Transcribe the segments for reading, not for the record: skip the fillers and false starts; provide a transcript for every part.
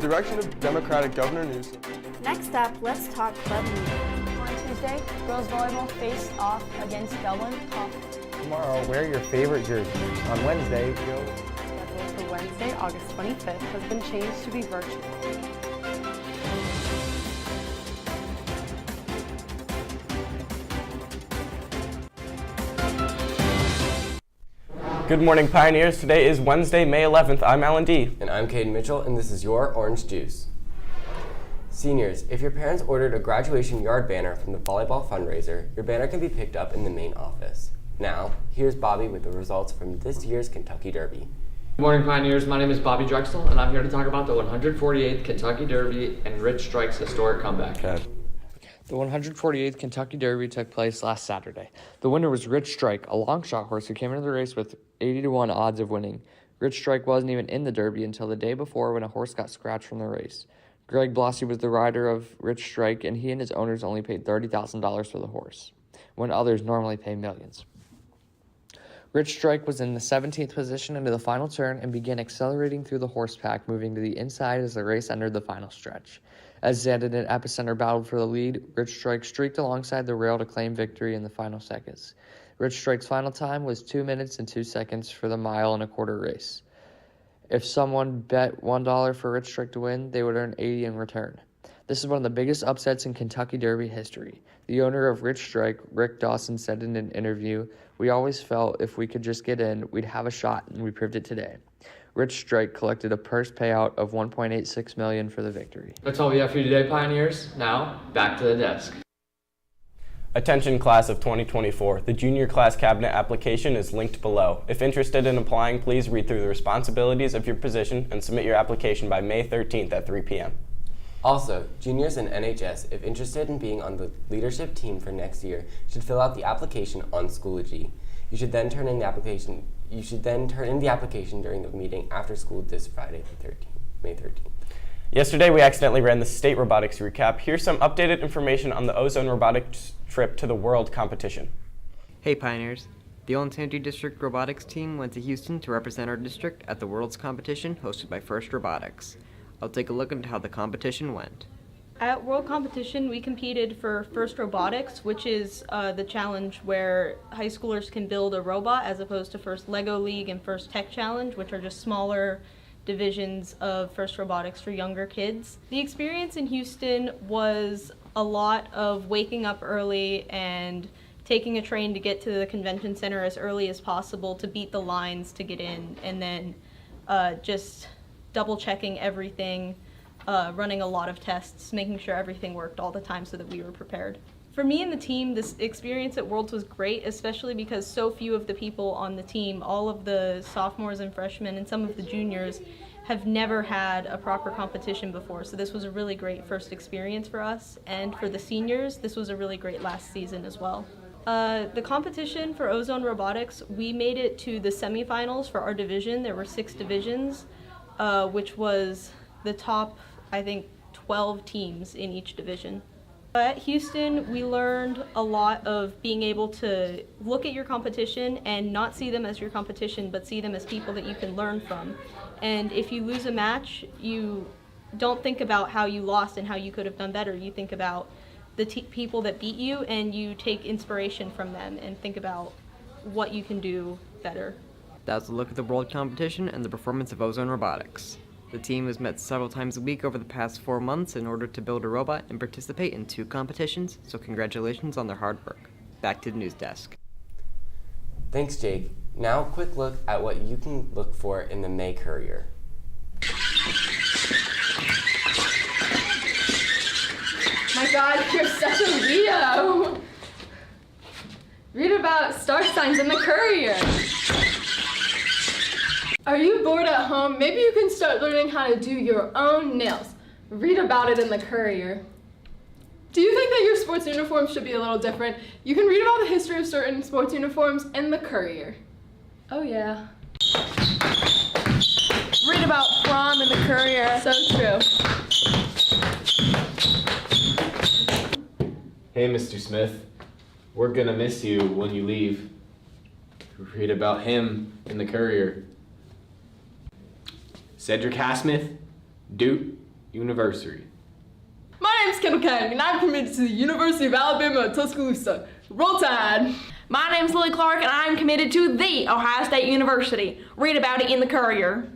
direction of Democratic Governor Newsom. Next up, let's talk club meeting. On Tuesday, girls volleyball faced off against Dublin. Tomorrow, wear your favorite jersey. On Wednesday, Schedule for Wednesday, August 25th has been changed to be virtual. Good morning, Pioneers. Today is Wednesday, May 11th. I'm Alan D. And I'm Caden Mitchell, and this is your Orange Juice. Seniors, if your parents ordered a graduation yard banner from the volleyball fundraiser, your banner can be picked up in the main office. Now, here's Bobby with the results from this year's Kentucky Derby. Good morning, Pioneers. My name is Bobby Drexel, and I'm here to talk about the 148th Kentucky Derby and Rich Strike's historic comeback. Okay. The 148th Kentucky Derby took place last Saturday. The winner was Rich Strike, a long shot horse who came into the race with 80-1 odds of winning. Rich Strike wasn't even in the Derby until the day before when a horse got scratched from the race. Greg Blasi was the rider of Rich Strike, and he and his owners only paid $30,000 for the horse, when others normally pay millions. Rich Strike was in the 17th position into the final turn and began accelerating through the horse pack, moving to the inside as the race entered the final stretch. As Zandon and Epicenter battled for the lead, Rich Strike streaked alongside the rail to claim victory in the final seconds. Rich Strike's final time was 2 minutes and 2 seconds for the mile-and-a-quarter race. If someone bet $1 for Rich Strike to win, they would earn $80 in return. This is one of the biggest upsets in Kentucky Derby history. The owner of Rich Strike, Rick Dawson, said in an interview, "We always felt if we could just get in, we'd have a shot, and we proved it today." Rich Strike collected a purse payout of $1.86 million for the victory. That's all we have for you today, Pioneers. Now, back to the desk. Attention class of 2024. The junior class cabinet application is linked below. If interested in applying, please read through the responsibilities of your position and submit your application by May 13th at 3 p.m. Also, juniors in NHS, if interested in being on the leadership team for next year, should fill out the application on Schoology. You should then turn in the application during the meeting after school this Friday, May 13th. Yesterday, we accidentally ran the state robotics recap. Here's some updated information on the Ozone Robotics trip to the World competition. Hey Pioneers! The Olentangy District Robotics team went to Houston to represent our district at the World's competition hosted by First Robotics. I'll take a look into how the competition went. At World Competition, we competed for First Robotics, which is the challenge where high schoolers can build a robot, as opposed to First Lego League and First Tech Challenge, which are just smaller divisions of First Robotics for younger kids. The experience in Houston was a lot of waking up early and taking a train to get to the convention center as early as possible to beat the lines to get in, and then just double checking everything, running a lot of tests, making sure everything worked all the time so that we were prepared. For me and the team, this experience at Worlds was great, especially because so few of the people on the team, all of the sophomores and freshmen and some of the juniors, have never had a proper competition before. So this was a really great first experience for us. And for the seniors, this was a really great last season as well. The competition for Ozone Robotics, we made it to the semifinals for our division. There were 6 divisions, which was the top, I think, 12 teams in each division. At Houston, we learned a lot of being able to look at your competition and not see them as your competition, but see them as people that you can learn from. And if you lose a match, you don't think about how you lost and how you could have done better. You think about the people that beat you, and you take inspiration from them and think about what you can do better. That was a look at the World competition and the performance of Ozone Robotics. The team has met several times a week over the past 4 months in order to build a robot and participate in 2 competitions, so congratulations on their hard work. Back to the news desk. Thanks, Jake. Now a quick look at what you can look for in the May Courier. My God, you're such a Leo! Read about star signs in the Courier. Are you bored at home? Maybe you can start learning how to do your own nails. Read about it in the Courier. Do you think that your sports uniforms should be a little different? You can read about the history of certain sports uniforms in the Courier. Oh yeah. Read about prom in the Courier. So true. Hey, Mr. Smith. We're gonna miss you when you leave. Read about him in the Courier. Cedric Hasmith, Duke, University. My name's Kendall Kennedy, and I'm committed to the University of Alabama at Tuscaloosa. Roll Tide! My name's Lily Clark, and I'm committed to the Ohio State University. Read about it in the Courier.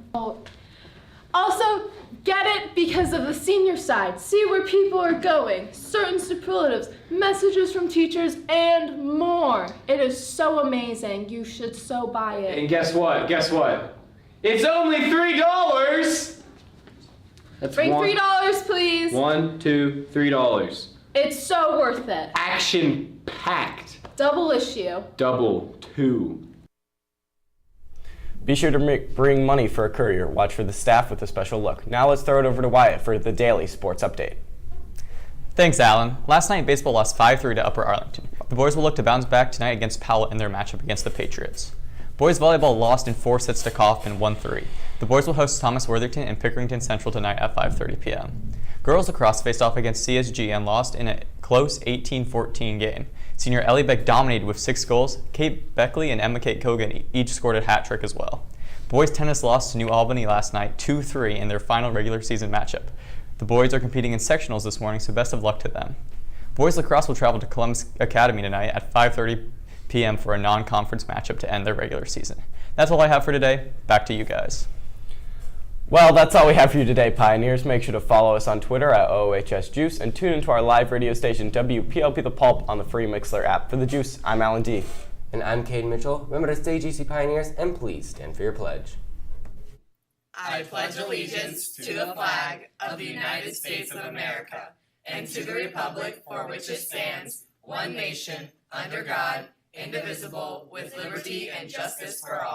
Also, get it because of the senior side. See where people are going, certain superlatives, messages from teachers, and more. It is so amazing. You should so buy it. And guess what? It's only $3! Bring $3, please. $1, $2, $3. It's so worth it. Action packed. Double issue. Double 2. Be sure to bring money for a courier. Watch for the staff with a special look. Now let's throw it over to Wyatt for the daily sports update. Thanks, Alan. Last night, baseball lost 5-3 to Upper Arlington. The boys will look to bounce back tonight against Powell in their matchup against the Patriots. Boys volleyball lost in 4 sets to Kaufman 1-3. The boys will host Thomas Worthington and Pickerington Central tonight at 5:30 p.m. Girls lacrosse faced off against CSG and lost in a close 18-14 game. Senior Ellie Beck dominated with 6 goals. Kate Beckley and Emma Kate Kogan each scored a hat trick as well. Boys tennis lost to New Albany last night 2-3 in their final regular season matchup. The boys are competing in sectionals this morning, so best of luck to them. Boys lacrosse will travel to Columbus Academy tonight at 5:30 p.m. for a non-conference matchup to end their regular season. That's all I have for today. Back to you guys. Well, that's all we have for you today, Pioneers. Make sure to follow us on Twitter at OOHS Juice and tune into our live radio station WPLP The Pulp on the free Mixler app. For The Juice, I'm Alan D. And I'm Cade Mitchell. Remember to stay GC Pioneers, and please stand for your pledge. I pledge allegiance to the flag of the United States of America and to the republic for which it stands, one nation, under God, indivisible, with liberty and justice for all.